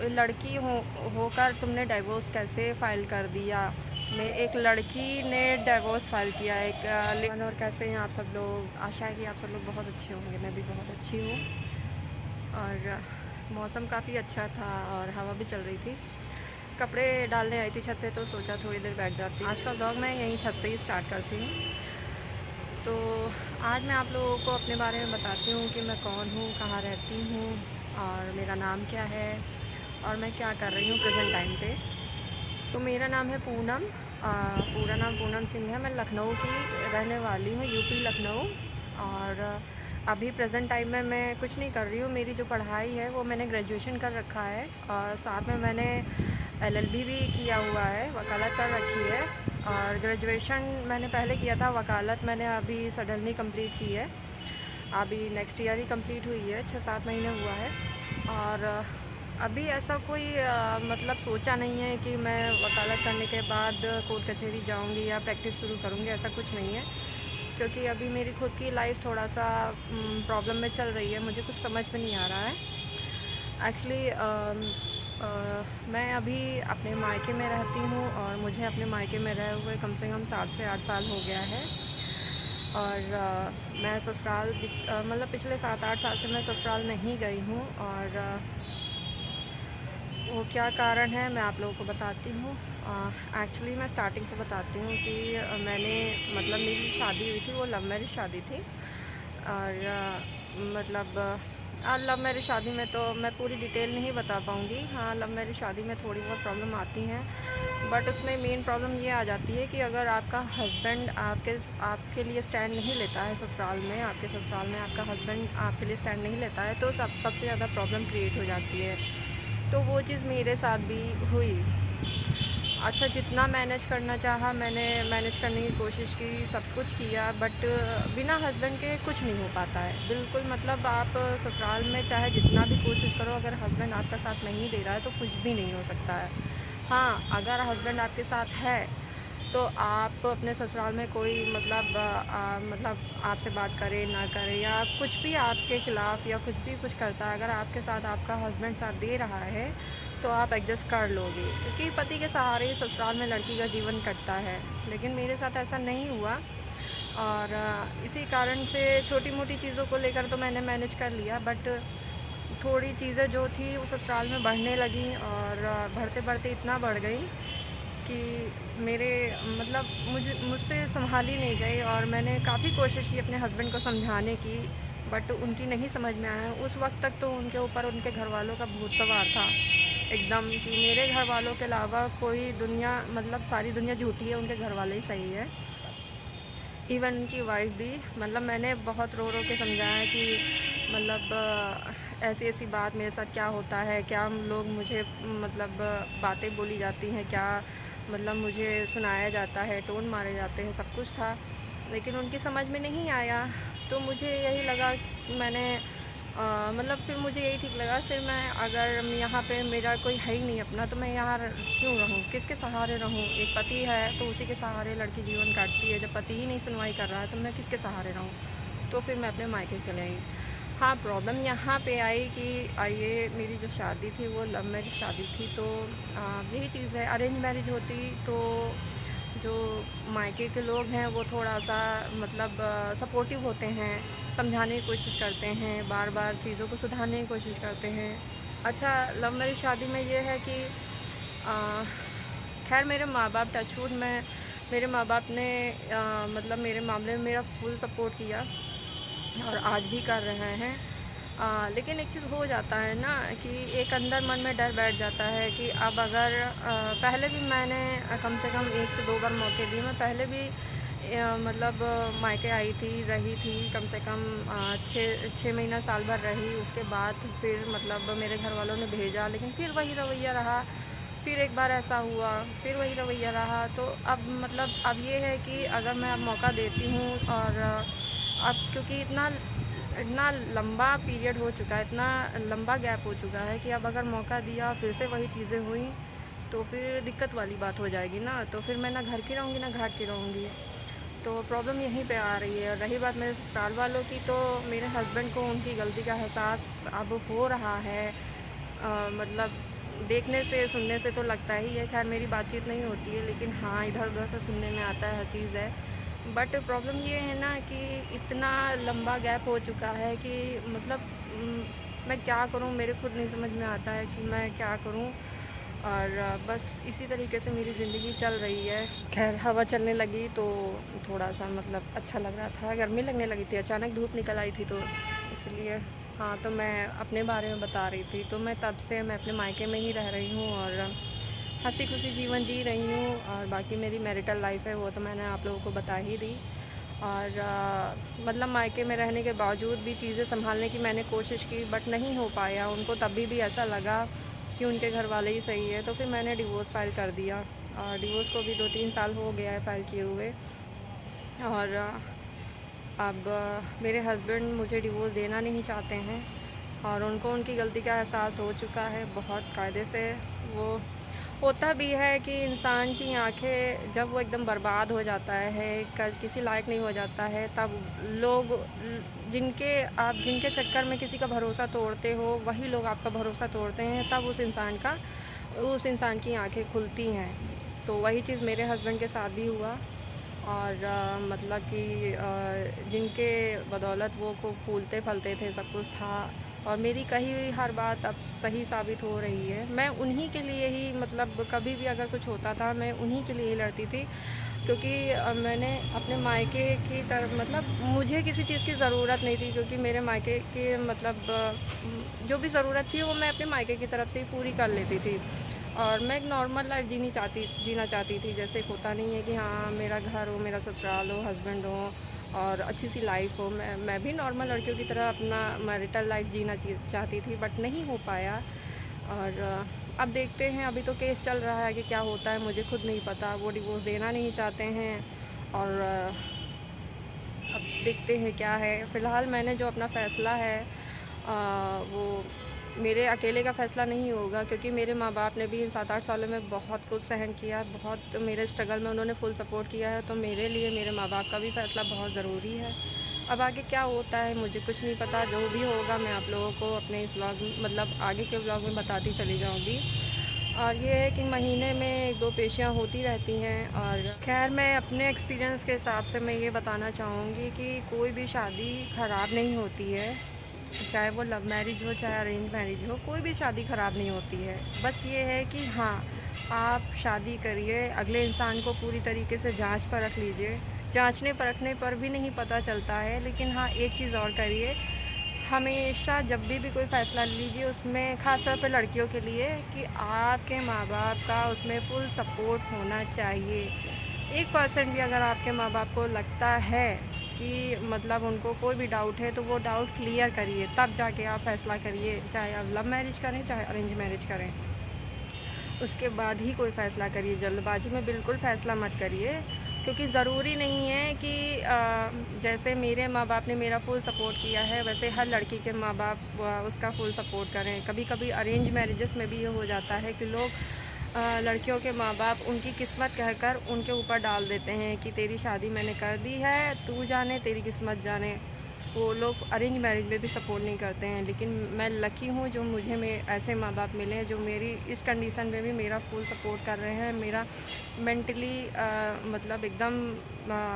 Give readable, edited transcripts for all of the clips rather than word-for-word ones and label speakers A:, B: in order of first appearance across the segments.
A: लड़की होकर तुमने डिवोर्स कैसे फ़ाइल कर दिया? मैं एक लड़की ने डिवोर्स फ़ाइल किया है एक और कैसे हैं आप सब लोग? आशा है कि आप सब लोग बहुत अच्छे होंगे। मैं भी बहुत अच्छी हूँ। और मौसम काफ़ी अच्छा था और हवा भी चल रही थी। कपड़े डालने आई थी छत पे, तो सोचा थोड़ी देर बैठ जाती। आज का व्लॉग मैं यहीं छत से ही स्टार्ट करती हूँ। तो आज मैं आप लोगों को अपने बारे में बताती हूँ कि मैं कौन हूँ, कहाँ रहती हूँ और मेरा नाम क्या है और मैं क्या कर रही हूँ प्रेजेंट टाइम पे। तो मेरा नाम है पूनम। पूरा नाम पूनम सिंह है। मैं लखनऊ की रहने वाली हूँ, यूपी लखनऊ। और अभी प्रेजेंट टाइम में मैं कुछ नहीं कर रही हूँ। मेरी जो पढ़ाई है वो मैंने ग्रेजुएशन कर रखा है और साथ में मैंने एलएलबी भी किया हुआ है, वकालत कर रखी है। और ग्रेजुएशन मैंने पहले किया था, वकालत मैंने अभी सडनली कंप्लीट की है। अभी नेक्स्ट ईयर ही कंप्लीट हुई है, 6-7 महीने हुआ है। और अभी ऐसा कोई मतलब सोचा नहीं है कि मैं वकालत करने के बाद कोर्ट कचहरी जाऊंगी या प्रैक्टिस शुरू करूंगी, ऐसा कुछ नहीं है। क्योंकि अभी मेरी खुद की लाइफ थोड़ा सा प्रॉब्लम में चल रही है, मुझे कुछ समझ में नहीं आ रहा है। एक्चुअली मैं अभी अपने मायके में रहती हूँ और मुझे अपने मायके में रहे हुए कम से कम 7 से 8 साल हो गया है। और मैं ससुराल मतलब पिछले 7-8 साल से मैं ससुराल नहीं गई हूँ। और वो क्या कारण है मैं आप लोगों को बताती हूँ। एक्चुअली मैं स्टार्टिंग से बताती हूँ कि मैंने मतलब मेरी शादी हुई थी, वो लव मैरिज शादी थी। और मतलब लव मैरिज शादी में तो मैं पूरी डिटेल नहीं बता पाऊँगी। हाँ, लव मैरिज शादी में थोड़ी बहुत प्रॉब्लम आती हैं, बट उसमें मेन प्रॉब्लम ये आ जाती है कि अगर आपका हस्बैंड आपके लिए स्टैंड नहीं लेता है ससुराल में, आपके ससुराल में आपका हस्बैंड आपके लिए स्टैंड नहीं लेता है, तो सबसे ज़्यादा प्रॉब्लम क्रिएट हो जाती है। तो वो चीज़ मेरे साथ भी हुई। अच्छा, जितना मैनेज करना चाहा मैंने मैनेज करने की कोशिश की, सब कुछ किया, बट बिना हस्बैंड के कुछ नहीं हो पाता है बिल्कुल। मतलब आप ससुराल में चाहे जितना भी कोशिश करो, अगर हस्बैंड आपका साथ नहीं दे रहा है तो कुछ भी नहीं हो सकता है। हाँ, अगर हस्बैंड आपके साथ है तो आप अपने ससुराल में कोई मतलब आपसे बात करे ना करे या कुछ भी आपके ख़िलाफ़ या कुछ करता है, अगर आपके साथ आपका हस्बैंड साथ दे रहा है तो आप एडजस्ट कर लोगे, क्योंकि पति के सहारे ही ससुराल में लड़की का जीवन कटता है। लेकिन मेरे साथ ऐसा नहीं हुआ और इसी कारण से छोटी मोटी चीज़ों को लेकर तो मैंने मैनेज कर लिया, बट थोड़ी चीज़ें जो थी वो ससुराल में बढ़ने लगी और बढ़ते बढ़ते इतना बढ़ गई कि मेरे मतलब मुझसे संभाल ही नहीं गई। और मैंने काफ़ी कोशिश की अपने हस्बैंड को समझाने की, बट उनकी नहीं समझ में आया। उस वक्त तक तो उनके ऊपर उनके घर वालों का भूत सवार था एकदम, कि मेरे घर वालों के अलावा कोई दुनिया, मतलब सारी दुनिया झूठी है, उनके घर वाले ही सही है। इवन उनकी वाइफ भी, मतलब मैंने बहुत रो रो के समझाया कि मतलब ऐसी ऐसी बात मेरे साथ क्या होता है, क्या लोग मुझे मतलब बातें बोली जाती हैं, क्या मतलब मुझे सुनाया जाता है, टोन मारे जाते हैं, सब कुछ था। लेकिन उनकी समझ में नहीं आया। तो मुझे यही लगा, मैंने मतलब फिर मुझे यही ठीक लगा, फिर मैं अगर यहाँ पे मेरा कोई है ही नहीं अपना, तो मैं यहाँ क्यों रहूँ, किसके सहारे रहूँ। एक पति है तो उसी के सहारे लड़की जीवन काटती है। जब पति ही नहीं सुनवाई कर रहा है तो मैं किसके सहारे रहूँ। तो फिर मैं अपने मायके चले आई। हाँ, प्रॉब्लम यहाँ पे आई कि ये मेरी जो शादी थी वो लव मैरिज शादी थी। तो यही चीज़ है, अरेंज मैरिज होती तो जो मायके के लोग हैं वो थोड़ा सा मतलब सपोर्टिव होते हैं, समझाने की कोशिश करते हैं, बार बार चीज़ों को सुधारने की कोशिश करते हैं। अच्छा, लव मैरिज शादी में ये है कि खैर मेरे माँ बाप, टचवुड, मेरे माँ बाप ने मतलब मेरे मामले में मेरा फुल सपोर्ट किया और आज भी कर रहे हैं। लेकिन एक चीज़ हो जाता है ना कि एक अंदर मन में डर बैठ जाता है कि अब अगर पहले भी मैंने कम से कम 1 से 2 बार मौके दिए। मैं पहले भी मतलब मायके आई थी, रही थी कम से कम 6 महीना साल भर रही। उसके बाद फिर मतलब मेरे घर वालों ने भेजा, लेकिन फिर वही रवैया रहा। फिर एक बार ऐसा हुआ, फिर वही रवैया रहा। तो अब मतलब अब ये है कि अगर मैं अब मौका देती हूँ और अब क्योंकि इतना लंबा पीरियड हो चुका है, इतना लंबा गैप हो चुका है कि अब अगर मौका दिया फिर से वही चीज़ें हुई तो फिर दिक्कत वाली बात हो जाएगी ना। तो फिर मैं ना घर की रहूँगी ना घाट की रहूँगी। तो प्रॉब्लम यहीं पे आ रही है। और रही बात मेरे ससुराल वालों की, तो मेरे हस्बैंड को उनकी गलती का एहसास अब हो रहा है। मतलब देखने से सुनने से तो लगता ही है, खैर मेरी बातचीत नहीं होती है, लेकिन हाँ इधर उधर से सुनने में आता है, हर चीज़ है। बट प्रॉब्लम ये है ना कि इतना लंबा गैप हो चुका है कि मतलब मैं क्या करूँ, मेरे खुद नहीं समझ में आता है कि मैं क्या करूँ। और बस इसी तरीके से मेरी ज़िंदगी चल रही है। खैर हवा चलने लगी तो थोड़ा सा मतलब अच्छा लग रहा था, गर्मी लगने लगी थी, अचानक धूप निकल आई थी तो इसलिए। हाँ, तो मैं अपने बारे में बता रही थी, तो मैं तब से मैं अपने मायके में ही रह रही हूँ और हंसी खुशी जीवन जी रही हूँ। और बाकी मेरी मैरिटल लाइफ है वो तो मैंने आप लोगों को बता ही दी। और मतलब मायके में रहने के बावजूद भी चीज़ें संभालने की मैंने कोशिश की, बट नहीं हो पाया। उनको तभी भी ऐसा लगा कि उनके घर वाले ही सही है, तो फिर मैंने डिवोर्स फाइल कर दिया। और डिवोर्स को भी 2-3 साल हो गया है फाइल किए हुए। और अब मेरे हस्बैंड मुझे डिवोर्स देना नहीं चाहते हैं और उनको उनकी गलती का एहसास हो चुका है बहुत कायदे से। वो होता भी है कि इंसान की आंखें जब वो एकदम बर्बाद हो जाता है, किसी लायक नहीं हो जाता है, तब लोग जिनके चक्कर में किसी का भरोसा तोड़ते हो, वही लोग आपका भरोसा तोड़ते हैं, तब उस इंसान की आंखें खुलती हैं। तो वही चीज़ मेरे हस्बैंड के साथ भी हुआ। और मतलब कि जिनके बदौलत वो खूब फूलते फलते थे, सब कुछ था, और मेरी कही हुई हर बात अब सही साबित हो रही है। मैं उन्हीं के लिए ही मतलब कभी भी अगर कुछ होता था मैं उन्हीं के लिए ही लड़ती थी, क्योंकि मैंने अपने मायके की तरफ मतलब मुझे किसी चीज़ की ज़रूरत नहीं थी, क्योंकि मेरे मायके के मतलब जो भी ज़रूरत थी वो मैं अपने मायके की तरफ से ही पूरी कर लेती थी। और मैं एक नॉर्मल लाइफ जीना चाहती थी, जैसे होता नहीं है कि हाँ मेरा घर हो, मेरा ससुराल हो, हस्बैंड हो और अच्छी सी लाइफ हो। मैं भी नॉर्मल लड़कियों की तरह अपना मैरिटल लाइफ जीना चाहती थी, बट नहीं हो पाया। और अब देखते हैं, अभी तो केस चल रहा है कि क्या होता है मुझे खुद नहीं पता। वो डिवोर्स देना नहीं चाहते हैं और अब देखते हैं क्या है। फ़िलहाल मैंने जो अपना फ़ैसला है वो मेरे अकेले का फ़ैसला नहीं होगा, क्योंकि मेरे माँ बाप ने भी इन 7-8 सालों में बहुत कुछ सहन किया, बहुत मेरे स्ट्रगल में उन्होंने फुल सपोर्ट किया है। तो मेरे लिए मेरे माँ बाप का भी फ़ैसला बहुत ज़रूरी है। अब आगे क्या होता है मुझे कुछ नहीं पता, जो भी होगा मैं आप लोगों को अपने इस व्लॉग मतलब आगे के व्लॉग में बताती चली जाऊँगी। और ये है कि महीने में 1-2 पेशियाँ होती रहती हैं। और खैर मैं अपने एक्सपीरियंस के हिसाब से मैं ये बताना चाहूँगी कि कोई भी शादी ख़राब नहीं होती है, चाहे वो लव मैरिज हो चाहे अरेंज मैरिज हो, कोई भी शादी ख़राब नहीं होती है। बस ये है कि हाँ, आप शादी करिए, अगले इंसान को पूरी तरीके से जांच परख लीजिए। जांचने परखने पर भी नहीं पता चलता है, लेकिन हाँ एक चीज़ और करिए, हमेशा जब भी कोई फ़ैसला लीजिए उसमें ख़ास तौर पे लड़कियों के लिए, कि आपके माँ बाप का उसमें फुल सपोर्ट होना चाहिए। 1% भी अगर आपके माँ बाप को लगता है कि मतलब उनको कोई भी डाउट है, तो वो डाउट क्लियर करिए, तब जाके आप फ़ैसला करिए। चाहे आप लव मैरिज करें चाहे अरेंज मैरिज करें, उसके बाद ही कोई फ़ैसला करिए। जल्दबाजी में बिल्कुल फ़ैसला मत करिए, क्योंकि ज़रूरी नहीं है कि जैसे मेरे माँ बाप ने मेरा फुल सपोर्ट किया है वैसे हर लड़की के माँ बाप उसका फुल सपोर्ट करें। कभी कभी अरेंज मैरिजेस में भी ये हो जाता है कि लोग लड़कियों के माँ बाप उनकी किस्मत कहकर उनके ऊपर डाल देते हैं कि तेरी शादी मैंने कर दी है, तू जाने तेरी किस्मत जाने। वो लोग अरेंज मैरिज में भी सपोर्ट नहीं करते हैं। लेकिन मैं लकी हूँ जो मुझे ऐसे माँ बाप मिले हैं जो मेरी इस कंडीशन में भी मेरा फुल सपोर्ट कर रहे हैं। मेरा मेंटली मतलब एकदम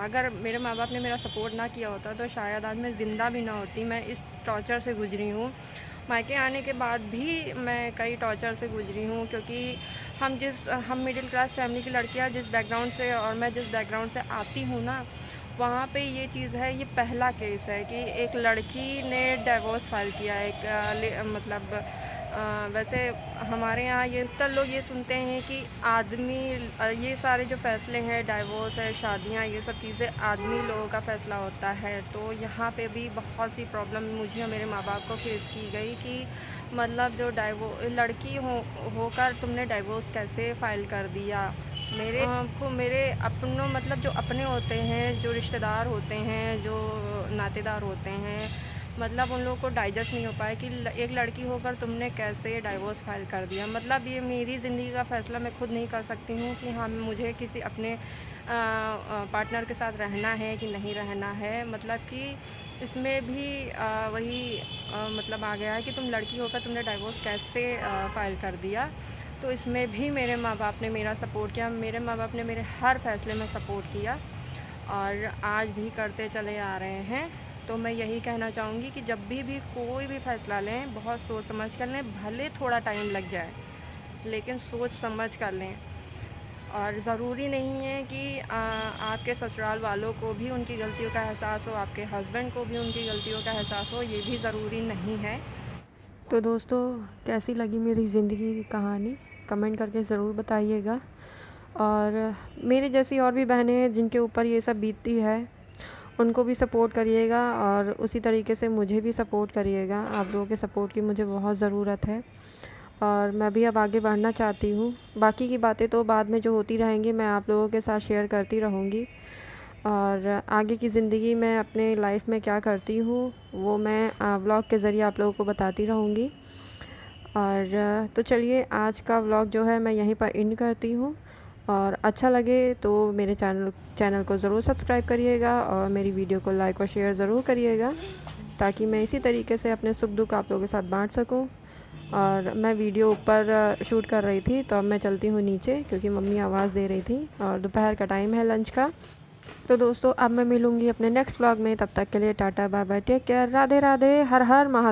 A: अगर मेरे माँ बाप ने मेरा सपोर्ट ना किया होता तो शायद आज मैं ज़िंदा भी ना होती। मैं इस टॉर्चर से गुजरी हूँ, मायके आने के बाद भी मैं कई टॉर्चर से गुजरी हूँ, क्योंकि हम मिडिल क्लास फैमिली की लड़कियाँ जिस बैकग्राउंड से और मैं जिस बैकग्राउंड से आती हूँ ना, वहाँ पे ये चीज़ है, ये पहला केस है कि एक लड़की ने डिवोर्स फाइल किया है। मतलब वैसे हमारे यहाँ ये तो लोग ये सुनते हैं कि आदमी ये सारे जो फ़ैसले हैं, डिवोर्स है, शादियाँ, ये सब चीज़ें आदमी लोगों का फ़ैसला होता है। तो यहाँ पे भी बहुत सी प्रॉब्लम मुझे और मेरे माँ बाप को फेस की गई कि मतलब जो लड़की होकर तुमने डिवोर्स कैसे फ़ाइल कर दिया। मेरे अपनों मतलब जो अपने होते हैं, जो रिश्तेदार होते हैं, जो नातेदार होते हैं, मतलब उन लोगों को डाइजेस्ट नहीं हो पाया कि एक लड़की होकर तुमने कैसे डाइवोर्स फाइल कर दिया। मतलब ये मेरी ज़िंदगी का फ़ैसला मैं खुद नहीं कर सकती हूँ कि हाँ मुझे किसी अपने पार्टनर के साथ रहना है कि नहीं रहना है। मतलब कि इसमें भी वही मतलब आ गया है कि तुम लड़की होकर तुमने डाइवोर्स कैसे फ़ाइल कर दिया। तो इसमें भी मेरे माँ बाप ने मेरा सपोर्ट किया, मेरे माँ बाप ने मेरे हर फ़ैसले में सपोर्ट किया और आज भी करते चले आ रहे हैं। तो मैं यही कहना चाहूँगी कि जब भी कोई भी फ़ैसला लें बहुत सोच समझ कर लें, भले थोड़ा टाइम लग जाए लेकिन सोच समझ कर लें। और ज़रूरी नहीं है कि आपके ससुराल वालों को भी उनकी गलतियों का एहसास हो, आपके हस्बैंड को भी उनकी गलतियों का एहसास हो, ये भी ज़रूरी नहीं है। तो दोस्तों, कैसी लगी मेरी ज़िंदगी की कहानी कमेंट करके ज़रूर बताइएगा। और मेरी जैसी और भी बहनें हैं जिनके ऊपर ये सब बीतती है, उनको भी सपोर्ट करिएगा और उसी तरीके से मुझे भी सपोर्ट करिएगा। आप लोगों के सपोर्ट की मुझे बहुत ज़रूरत है और मैं भी अब आगे बढ़ना चाहती हूँ। बाकी की बातें तो बाद में जो होती रहेंगी मैं आप लोगों के साथ शेयर करती रहूँगी। और आगे की ज़िंदगी में अपने लाइफ में क्या करती हूँ वो मैं व्लॉग के ज़रिए आप लोगों को बताती रहूँगी। और तो चलिए, आज का व्लॉग जो है मैं यहीं पर एंड करती हूँ। और अच्छा लगे तो मेरे चैनल को ज़रूर सब्सक्राइब करिएगा और मेरी वीडियो को लाइक और शेयर ज़रूर करिएगा, ताकि मैं इसी तरीके से अपने सुख दुख आप लोगों के साथ बांट सकूं। और मैं वीडियो ऊपर शूट कर रही थी, तो अब मैं चलती हूँ नीचे क्योंकि मम्मी आवाज़ दे रही थी और दोपहर का टाइम है लंच का। तो दोस्तों, अब मैं मिलूँगी अपने नेक्स्ट व्लॉग में। तब तक के लिए tata bye bye, take care, Radhe Radhe, Har Har Mahadev.